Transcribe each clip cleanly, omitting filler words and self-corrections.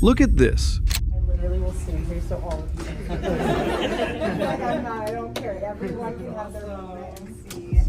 Look at this. I literally will stand here so all of you can I don't care. Everyone can have their moment and see.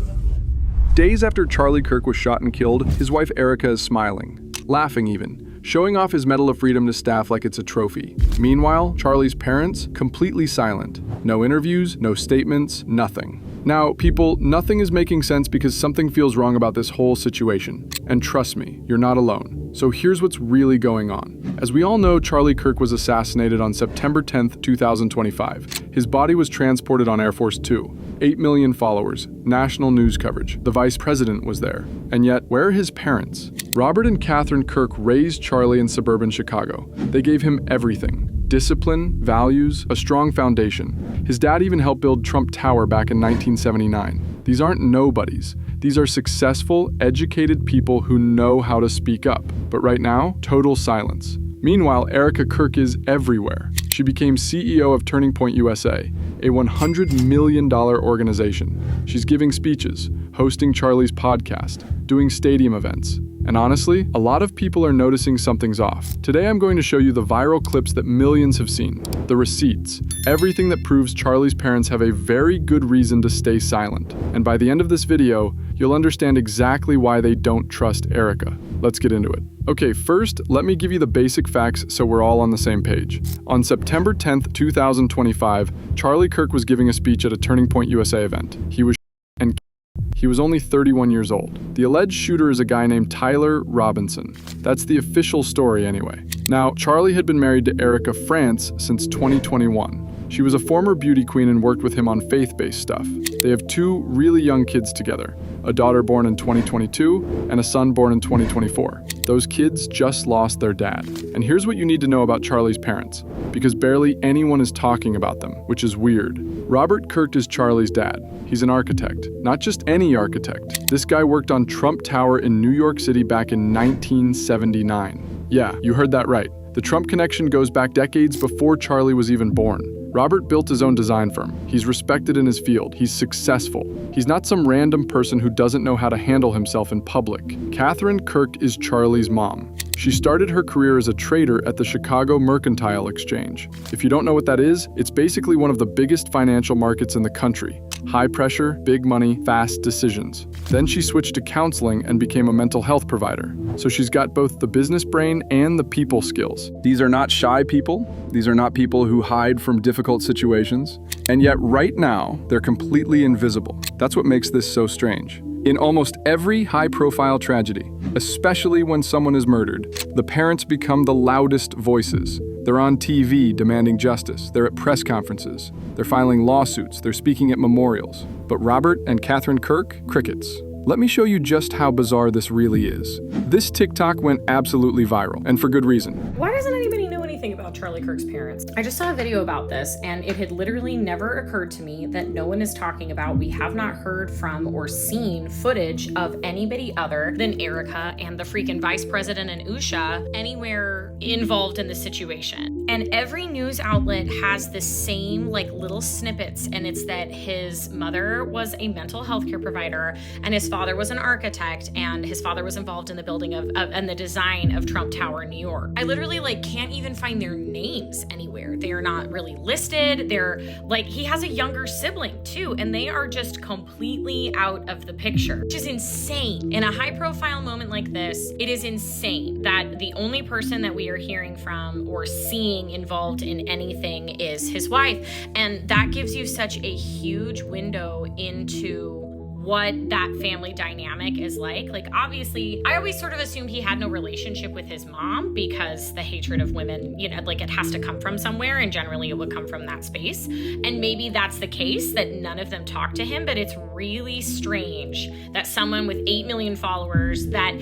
Days after Charlie Kirk was shot and killed, his wife Erika is smiling, laughing even, showing off his Medal of Freedom to staff like it's a trophy. Meanwhile, Charlie's parents, completely silent. No interviews, no statements, nothing. Now, people, nothing is making sense because something feels wrong about this whole situation. And trust me, you're not alone. So here's what's really going on. As we all know, Charlie Kirk was assassinated on September 10th, 2025. His body was transported on Air Force 2. 8 million followers, national news coverage. The vice president was there. And yet, where are his parents? Robert and Catherine Kirk raised Charlie in suburban Chicago. They gave him everything. Discipline, values, a strong foundation. His dad even helped build Trump Tower back in 1979. These aren't nobodies. These are successful, educated people who know how to speak up. But right now, total silence. Meanwhile, Erika Kirk is everywhere. She became CEO of Turning Point USA, a $100 million organization. She's giving speeches, hosting Charlie's podcast, doing stadium events. And honestly, a lot of people are noticing something's off. Today I'm going to show you the viral clips that millions have seen, the receipts, everything that proves Charlie's parents have a very good reason to stay silent. And by the end of this video, you'll understand exactly why they don't trust Erika. Let's get into it. Okay, first, let me give you the basic facts so we're all on the same page. On September 10th, 2025, Charlie Kirk was giving a speech at a Turning Point USA event. He was only 31 years old. The alleged shooter is a guy named Tyler Robinson. That's the official story anyway. Now, Charlie had been married to Erika France since 2021. She was a former beauty queen and worked with him on faith-based stuff. They have 2 really young kids together, a daughter born in 2022 and a son born in 2024. Those kids just lost their dad. And here's what you need to know about Charlie's parents, because barely anyone is talking about them, which is weird. Robert Kirk is Charlie's dad. He's an architect, not just any architect. This guy worked on Trump Tower in New York City back in 1979. Yeah, you heard that right. The Trump connection goes back decades before Charlie was even born. Robert built his own design firm. He's respected in his field. He's successful. He's not some random person who doesn't know how to handle himself in public. Catherine Kirk is Charlie's mom. She started her career as a trader at the Chicago Mercantile Exchange. If you don't know what that is, it's basically one of the biggest financial markets in the country. High pressure, big money, fast decisions. Then she switched to counseling and became a mental health provider. So she's got both the business brain and the people skills. These are not shy people. These are not people who hide from difficult situations. And yet right now, they're completely invisible. That's what makes this so strange. In almost every high-profile tragedy, especially when someone is murdered, the parents become the loudest voices. They're on TV demanding justice. They're at press conferences. They're filing lawsuits. They're speaking at memorials. But Robert and Catherine Kirk, crickets. Let me show you just how bizarre this really is. This TikTok went absolutely viral, and for good reason. Why doesn't anybody know anything about Charlie Kirk's parents? I just saw a video about this, and it had literally never occurred to me that no one is talking about. We have not heard from or seen footage of anybody other than Erika and the freaking vice president and Usha anywhere involved in the situation. And every news outlet has the same little snippets, and it's that his mother was a mental health care provider and his father was an architect, and his father was involved in the building of and the design of Trump Tower in New York. I literally can't even find their names anywhere. They are not really listed. They're he has a younger sibling too, and they are just completely out of the picture, which is insane. In a high profile moment like this, it is insane that the only person that we are hearing from or seeing involved in anything is his wife. And that gives you such a huge window into what that family dynamic is like. Obviously, I always sort of assumed he had no relationship with his mom because the hatred of women, it has to come from somewhere, and generally it would come from that space. And maybe that's the case, that none of them talk to him, but it's really strange that someone with 8 million followers that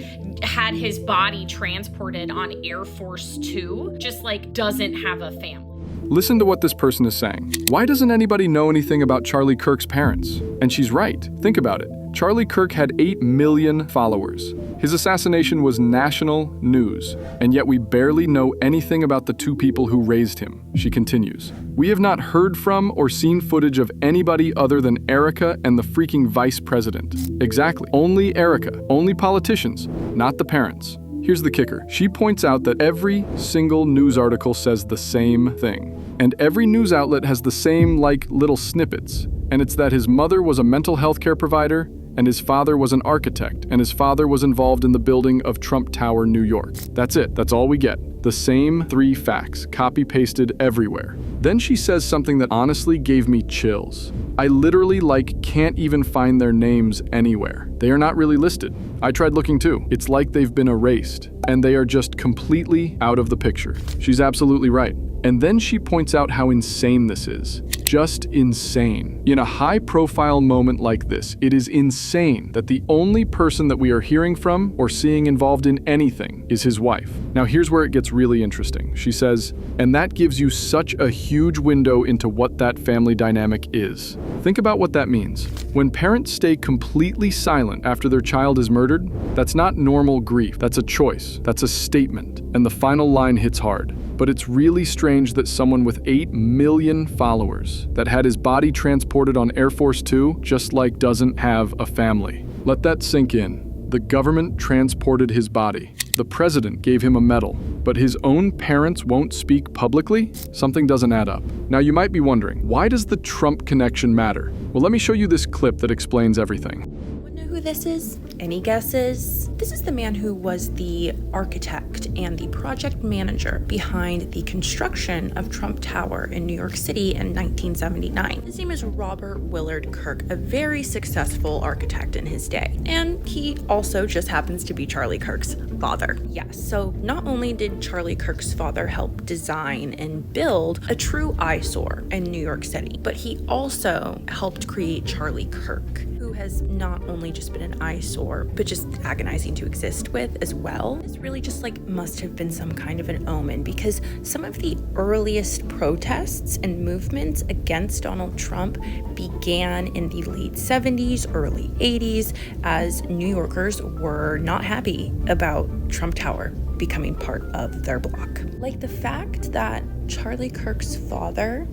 had his body transported on Air Force 2 just doesn't have a family. Listen to what this person is saying. Why doesn't anybody know anything about Charlie Kirk's parents? And she's right. Think about it. Charlie Kirk had 8 million followers. His assassination was national news, and yet we barely know anything about the 2 people who raised him. She continues. We have not heard from or seen footage of anybody other than Erika and the freaking vice president. Exactly. Only Erika. Only politicians, not the parents. Here's the kicker. She points out that every single news article says the same thing. And every news outlet has the same, little snippets. And it's that his mother was a mental health care provider, and his father was an architect, and his father was involved in the building of Trump Tower, New York. That's it. That's all we get. The same 3 facts, copy-pasted everywhere. Then she says something that honestly gave me chills. I literally, can't even find their names anywhere. They are not really listed. I tried looking too. It's like they've been erased, and they are just completely out of the picture. She's absolutely right. And then she points out how insane this is. Just insane. In a high-profile moment like this, it is insane that the only person that we are hearing from or seeing involved in anything is his wife. Now here's where it gets really interesting. She says, and that gives you such a huge window into what that family dynamic is. Think about what that means. When parents stay completely silent after their child is murdered, that's not normal grief. That's a choice. That's a statement. And the final line hits hard. But it's really strange that someone with 8 million followers that had his body transported on Air Force 2 just doesn't have a family. Let that sink in. The government transported his body. The president gave him a medal, but his own parents won't speak publicly? Something doesn't add up. Now you might be wondering, why does the Trump connection matter? Well, let me show you this clip that explains everything. Know who this is? Any guesses? This is the man who was the architect and the project manager behind the construction of Trump Tower in New York City in 1979. His name is Robert Willard Kirk, a very successful architect in his day. And he also just happens to be Charlie Kirk's father. Yes, so not only did Charlie Kirk's father help design and build a true eyesore in New York City, but he also helped create Charlie Kirk, who has not only just been an eyesore, but just agonizing to exist with as well. This really just must have been some kind of an omen, because some of the earliest protests and movements against Donald Trump began in the late 70s, early 80s, as New Yorkers were not happy about Trump Tower becoming part of their block. The fact that Charlie Kirk's father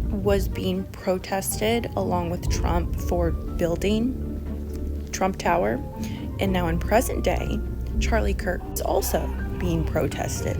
was being protested along with Trump for building Trump Tower, and now in present day, Charlie Kirk is also being protested,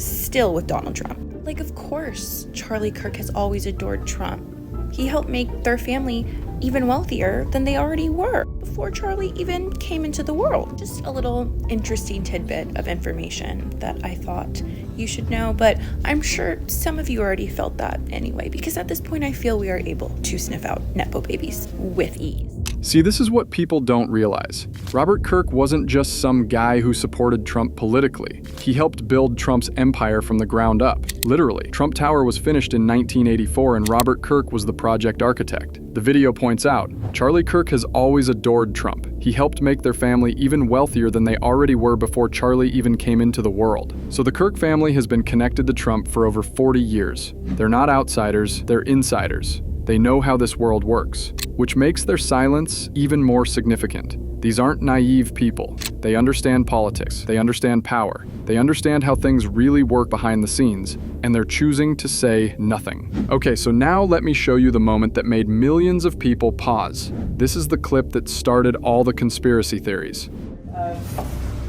still with Donald Trump. Of course, Charlie Kirk has always adored Trump. He helped make their family even wealthier than they already were before Charlie even came into the world. Just a little interesting tidbit of information that I thought you should know, but I'm sure some of you already felt that anyway, because at this point I feel we are able to sniff out Nepo babies with ease. See, this is what people don't realize. Robert Kirk wasn't just some guy who supported Trump politically. He helped build Trump's empire from the ground up. Literally. Trump Tower was finished in 1984 and Robert Kirk was the project architect. The video points out, Charlie Kirk has always adored Trump. He helped make their family even wealthier than they already were before Charlie even came into the world. So the Kirk family has been connected to Trump for over 40 years. They're not outsiders, they're insiders. They know how this world works, which makes their silence even more significant. These aren't naive people. They understand politics, they understand power, they understand how things really work behind the scenes, and they're choosing to say nothing. Okay, so now let me show you the moment that made millions of people pause. This is the clip that started all the conspiracy theories.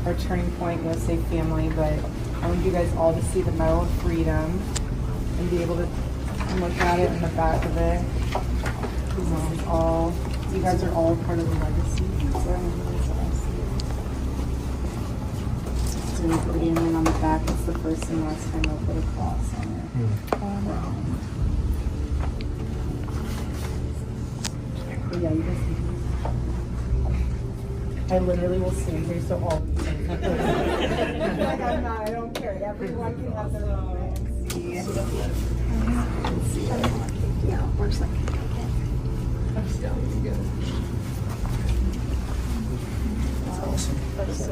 Our turning point was say family, but I want you guys all to see the Medal of Freedom and be able to look at it in the back of it. You guys are all part of the legacy. So we put it in on the back. It's the first and last time I'll put a cross on it. But yeah, you guys I literally will stand here so all I don't care. Everyone can have their moment and see. Yeah, it works like I'm still good.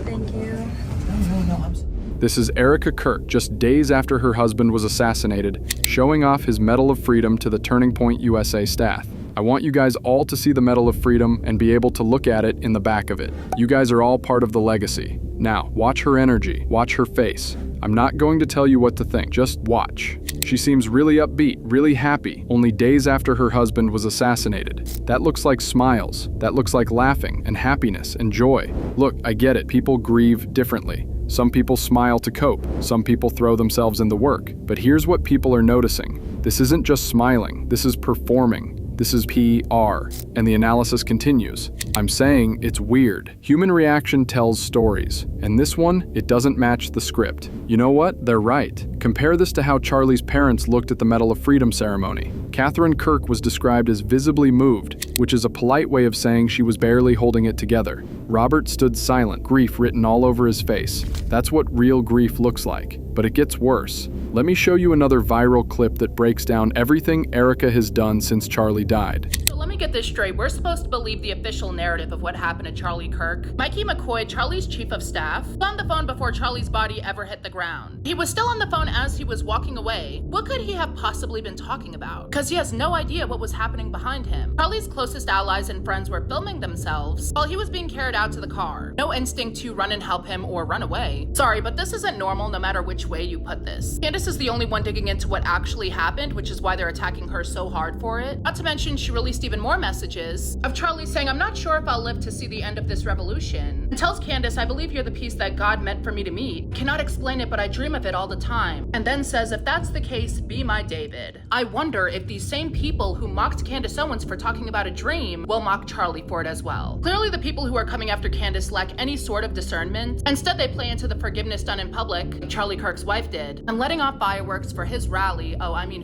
Thank you. This is Erika Kirk, just days after her husband was assassinated, showing off his Medal of Freedom to the Turning Point USA staff. I want you guys all to see the Medal of Freedom and be able to look at it in the back of it. You guys are all part of the legacy. Now, watch her energy, watch her face. I'm not going to tell you what to think, just watch. She seems really upbeat, really happy, only days after her husband was assassinated. That looks like smiles. That looks like laughing and happiness and joy. Look, I get it. People grieve differently. Some people smile to cope. Some people throw themselves into work. But here's what people are noticing. This isn't just smiling. This is performing. This is PR. And the analysis continues. I'm saying it's weird. Human reaction tells stories. And this one, it doesn't match the script. You know what? They're right. Compare this to how Charlie's parents looked at the Medal of Freedom ceremony. Catherine Kirk was described as visibly moved, which is a polite way of saying she was barely holding it together. Robert stood silent, grief written all over his face. That's what real grief looks like. But it gets worse. Let me show you another viral clip that breaks down everything Erika has done since Charlie died. So let me get this straight. We're supposed to believe the official narrative of what happened to Charlie Kirk. Mikey McCoy, Charlie's chief of staff, was on the phone before Charlie's body ever hit the ground. He was still on the phone as he was walking away. What could he have possibly been talking about? Because he has no idea what was happening behind him. Charlie's closest allies and friends were filming themselves while he was being carried out to the car. No instinct to run and help him or run away. Sorry, but this isn't normal no matter which way you put this. Candace is the only one digging into what actually happened, which is why they're attacking her so hard for it. Not to mention, she released even more messages of Charlie saying, "I'm not sure if I'll live to see the end of this revolution," and tells Candace, "I believe you're the peace that God meant for me to meet. Cannot explain it, but I dream of it all the time." And then says, "If that's the case, be my David." I wonder if these same people who mocked Candace Owens for talking about a dream will mock Charlie for it as well. Clearly, the people who are coming after Candace lack any sort of discernment. Instead, they play into the forgiveness done in public, like Charlie Kirk's wife did, and letting off fireworks for his rally,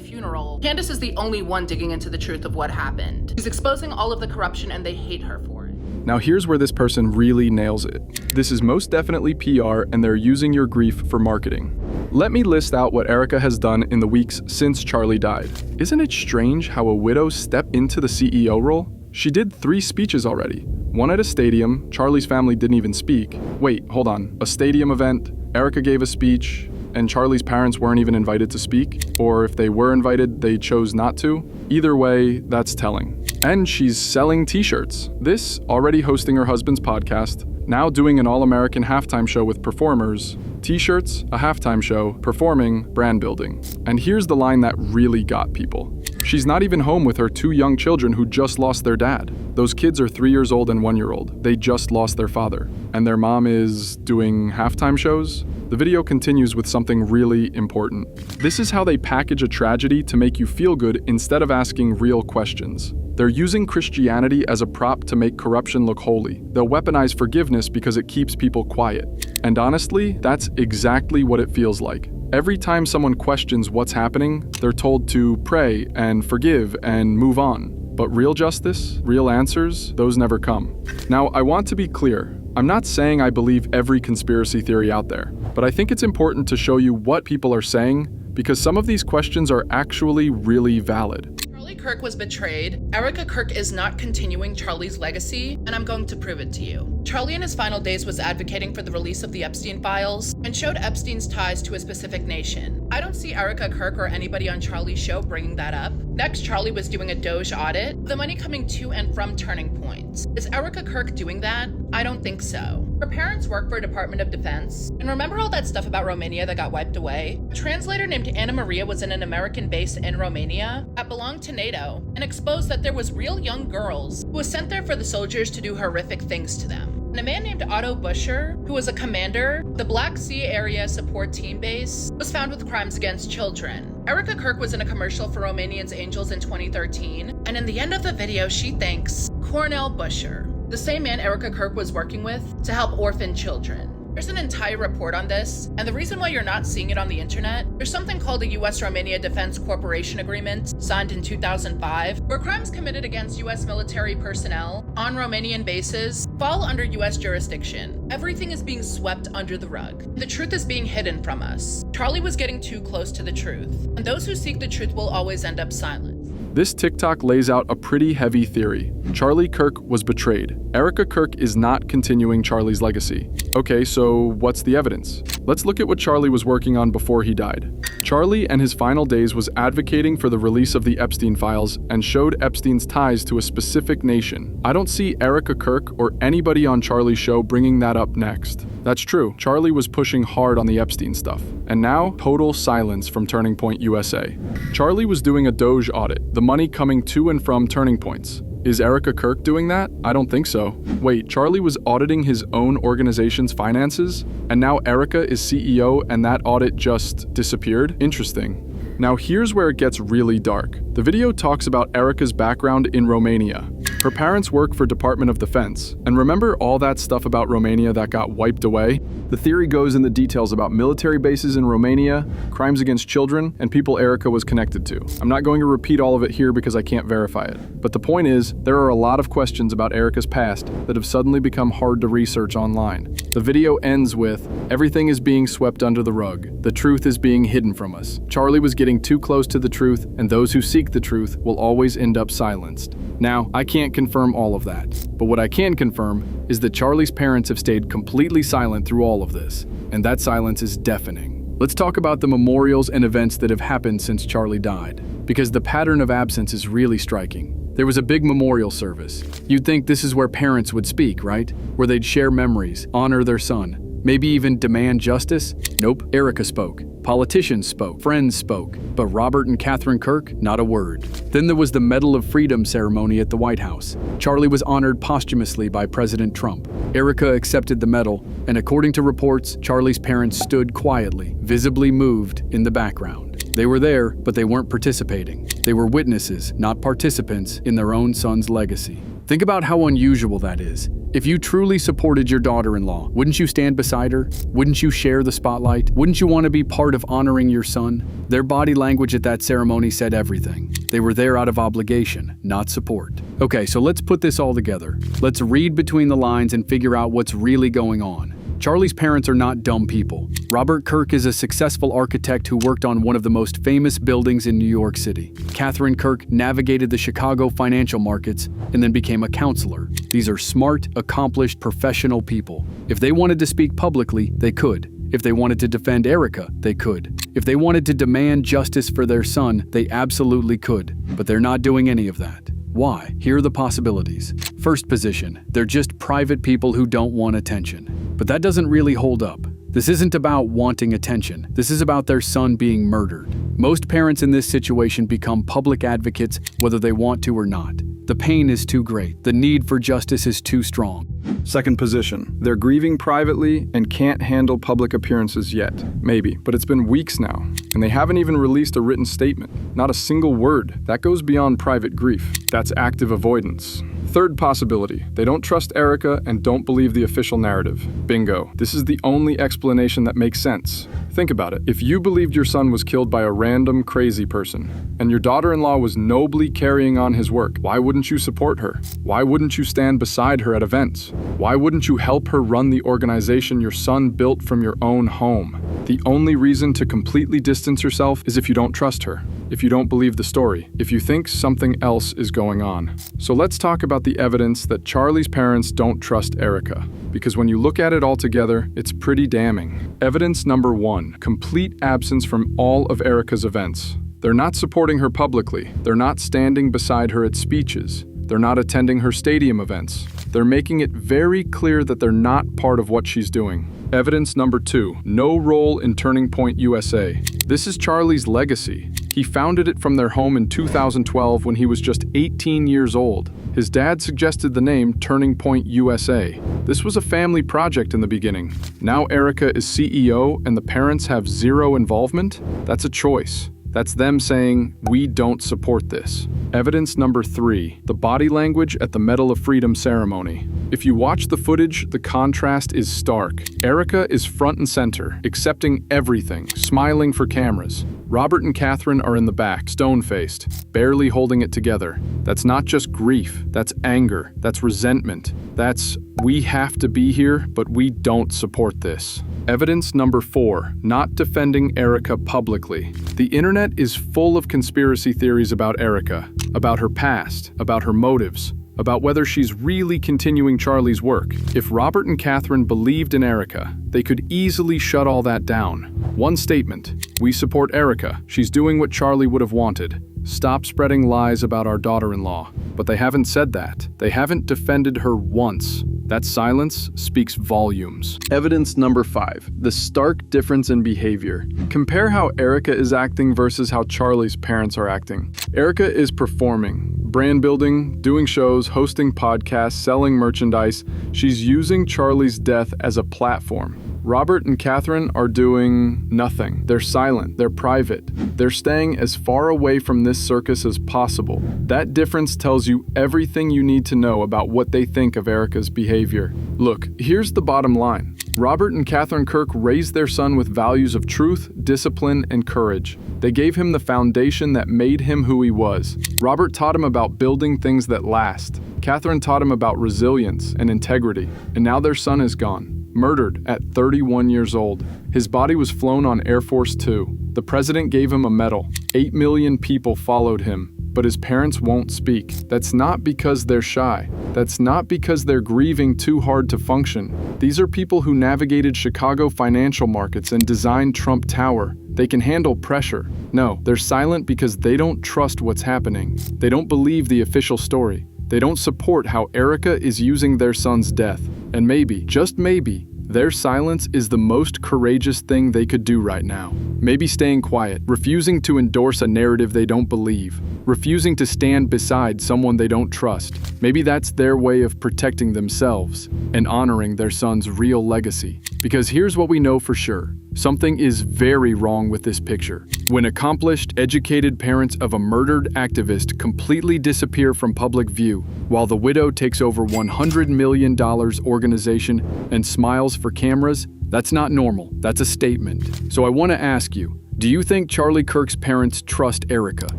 funeral. Candace is the only one digging into the truth of what happened. She's exposing all of the corruption and they hate her for it. Now here's where this person really nails it. This is most definitely PR and they're using your grief for marketing. Let me list out what Erika has done in the weeks since Charlie died. Isn't it strange how a widow stepped into the CEO role? She did 3 speeches already. One at a stadium, Charlie's family didn't even speak. Wait, hold on. A stadium event, Erika gave a speech, and Charlie's parents weren't even invited to speak? Or if they were invited, they chose not to? Either way, that's telling. And she's selling t-shirts. This, already hosting her husband's podcast, now doing an all-American halftime show with performers, t-shirts, a halftime show, performing, brand building. And here's the line that really got people. She's not even home with her 2 young children who just lost their dad. Those kids are 3 years old and 1 year old. They just lost their father. And their mom is doing halftime shows? The video continues with something really important. This is how they package a tragedy to make you feel good instead of asking real questions. They're using Christianity as a prop to make corruption look holy. They'll weaponize forgiveness because it keeps people quiet. And honestly, that's exactly what it feels like. Every time someone questions what's happening, they're told to pray and forgive and move on. But real justice, real answers, those never come. Now, I want to be clear. I'm not saying I believe every conspiracy theory out there, but I think it's important to show you what people are saying because some of these questions are actually really valid. Charlie Kirk was betrayed. Erika Kirk is not continuing Charlie's legacy, and I'm going to prove it to you. Charlie in his final days was advocating for the release of the Epstein files and showed Epstein's ties to a specific nation. I don't see Erika Kirk or anybody on Charlie's show bringing that up. Next, Charlie was doing a Doge audit, the money coming to and from Turning Point. Is Erika Kirk doing that? I don't think so. Her parents work for Department of Defense. And remember all that stuff about Romania that got wiped away? A translator named Anna Maria was in an American base in Romania that belonged to NATO and exposed that there was real young girls who was sent there for the soldiers to do horrific things to them. And a man named Otto Buscher, who was a commander, the Black Sea Area Support Team Base, was found with crimes against children. Erika Kirk was in a commercial for Romanians Angels in 2013, and in the end of the video, she thanks Cornel Buscher, the same man Erika Kirk was working with to help orphan children. There's an entire report on this, and the reason why you're not seeing it on the internet, there's something called the U.S.-Romania Defense Cooperation Agreement, signed in 2005, where crimes committed against U.S. military personnel on Romanian bases fall under U.S. jurisdiction. Everything is being swept under the rug. The truth is being hidden from us. Charlie was getting too close to the truth, and those who seek the truth will always end up silent. This TikTok lays out a pretty heavy theory. Charlie Kirk was betrayed. Erika Kirk is not continuing Charlie's legacy. Okay, so what's the evidence? Let's look at what Charlie was working on before he died. Charlie, in his final days, was advocating for the release of the Epstein files and showed Epstein's ties to a specific nation. I don't see Erika Kirk or anybody on Charlie's show bringing that up next. That's true, Charlie was pushing hard on the Epstein stuff. And now, total silence from Turning Point USA. Charlie was doing a Doge audit, the money coming to and from Turning Points. Is Erika Kirk doing that? I don't think so. Wait, Charlie was auditing his own organization's finances? And now Erika is CEO and that audit just disappeared? Interesting. Now here's where it gets really dark. The video talks about Erika's background in Romania. Her parents work for Department of Defense. And remember all that stuff about Romania that got wiped away? The theory goes in the details about military bases in Romania, crimes against children, and people Erika was connected to. I'm not going to repeat all of it here because I can't verify it. But the point is, there are a lot of questions about Erika's past that have suddenly become hard to research online. The video ends with, "Everything is being swept under the rug. The truth is being hidden from us. Charlie was getting too close to the truth, and those who seek the truth will always end up silenced." Now, I can't confirm all of that, but what I can confirm is that Charlie's parents have stayed completely silent through all of this, and that silence is deafening. Let's talk about the memorials and events that have happened since Charlie died, because the pattern of absence is really striking. There was a big memorial service. You'd think this is where parents would speak, right? Where they'd share memories, honor their son, maybe even demand justice? Nope, Erika spoke. Politicians spoke, friends spoke, but Robert and Catherine Kirk, not a word. Then there was the Medal of Freedom ceremony at the White House. Charlie was honored posthumously by President Trump. Erika accepted the medal, and according to reports, Charlie's parents stood quietly, visibly moved in the background. They were there, but they weren't participating. They were witnesses, not participants, in their own son's legacy. Think about how unusual that is. If you truly supported your daughter-in-law, wouldn't you stand beside her? Wouldn't you share the spotlight? Wouldn't you want to be part of honoring your son? Their body language at that ceremony said everything. They were there out of obligation, not support. Okay, so let's put this all together. Let's read between the lines and figure out what's really going on. Charlie's parents are not dumb people. Robert Kirk is a successful architect who worked on one of the most famous buildings in New York City. Catherine Kirk navigated the Chicago financial markets and then became a counselor. These are smart, accomplished, professional people. If they wanted to speak publicly, they could. If they wanted to defend Erika, they could. If they wanted to demand justice for their son, they absolutely could. But they're not doing any of that. Why? Here are the possibilities. First position, they're just private people who don't want attention. But that doesn't really hold up. This isn't about wanting attention. This is about their son being murdered. Most parents in this situation become public advocates whether they want to or not. The pain is too great. The need for justice is too strong. Second position, they're grieving privately and can't handle public appearances yet. Maybe, but it's been weeks now, and they haven't even released a written statement. Not a single word. That goes beyond private grief. That's active avoidance. Third possibility, they don't trust Erika and don't believe the official narrative. Bingo. This is the only explanation that makes sense. Think about it. If you believed your son was killed by a random crazy person, and your daughter-in-law was nobly carrying on his work, why wouldn't you support her? Why wouldn't you stand beside her at events? Why wouldn't you help her run the organization your son built from your own home? The only reason to completely distance yourself is if you don't trust her, if you don't believe the story, if you think something else is going on. So let's talk about the evidence that Charlie's parents don't trust Erika, because when you look at it all together, it's pretty damning. Evidence number 1, complete absence from all of Erika's events. They're not supporting her publicly. They're not standing beside her at speeches. They're not attending her stadium events. They're making it very clear that they're not part of what she's doing. Evidence number 2, no role in Turning Point USA. This is Charlie's legacy. He founded it from their home in 2012 when he was just 18 years old. His dad suggested the name Turning Point USA. This was a family project in the beginning. Now Erika is CEO and the parents have zero involvement? That's a choice. That's them saying, we don't support this. Evidence number 3, the body language at the Medal of Freedom ceremony. If you watch the footage, the contrast is stark. Erika is front and center, accepting everything, smiling for cameras. Robert and Catherine are in the back, stone-faced, barely holding it together. That's not just grief, that's anger, that's resentment. That's, we have to be here, but we don't support this. Evidence number 4, not defending Erika publicly. The internet is full of conspiracy theories about Erika, about her past, about her motives. about whether she's really continuing Charlie's work. If Robert and Catherine believed in Erika, they could easily shut all that down. One statement: "We support Erika. She's doing what Charlie would have wanted. Stop spreading lies about our daughter-in-law." But they haven't said that. They haven't defended her once. That silence speaks volumes. Evidence number 5, the stark difference in behavior. Compare how Erika is acting versus how Charlie's parents are acting. Erika is performing, brand building, doing shows, hosting podcasts, selling merchandise. She's using Charlie's death as a platform. Robert and Catherine are doing nothing. They're silent. They're private. They're staying as far away from this circus as possible. That difference tells you everything you need to know about what they think of Erika's behavior. Look, here's the bottom line. Robert and Catherine Kirk raised their son with values of truth, discipline, and courage. They gave him the foundation that made him who he was. Robert taught him about building things that last. Catherine taught him about resilience and integrity. And now their son is gone. Murdered at 31 years old. His body was flown on Air Force Two. The president gave him a medal. 8 million people followed him, but his parents won't speak. That's not because they're shy. That's not because they're grieving too hard to function. These are people who navigated Chicago financial markets and designed Trump Tower. They can handle pressure. No, they're silent because they don't trust what's happening. They don't believe the official story. They don't support how Erika is using their son's death. And maybe, just maybe, their silence is the most courageous thing they could do right now. Maybe staying quiet, refusing to endorse a narrative they don't believe, refusing to stand beside someone they don't trust. Maybe that's their way of protecting themselves and honoring their son's real legacy. Because here's what we know for sure. Something is very wrong with this picture. When accomplished, educated parents of a murdered activist completely disappear from public view, while the widow takes over $100 million organization and smiles for cameras, that's not normal. That's a statement. So I want to ask you, do you think Charlie Kirk's parents trust Erika?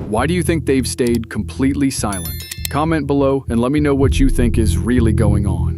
Why do you think they've stayed completely silent? Comment below and let me know what you think is really going on.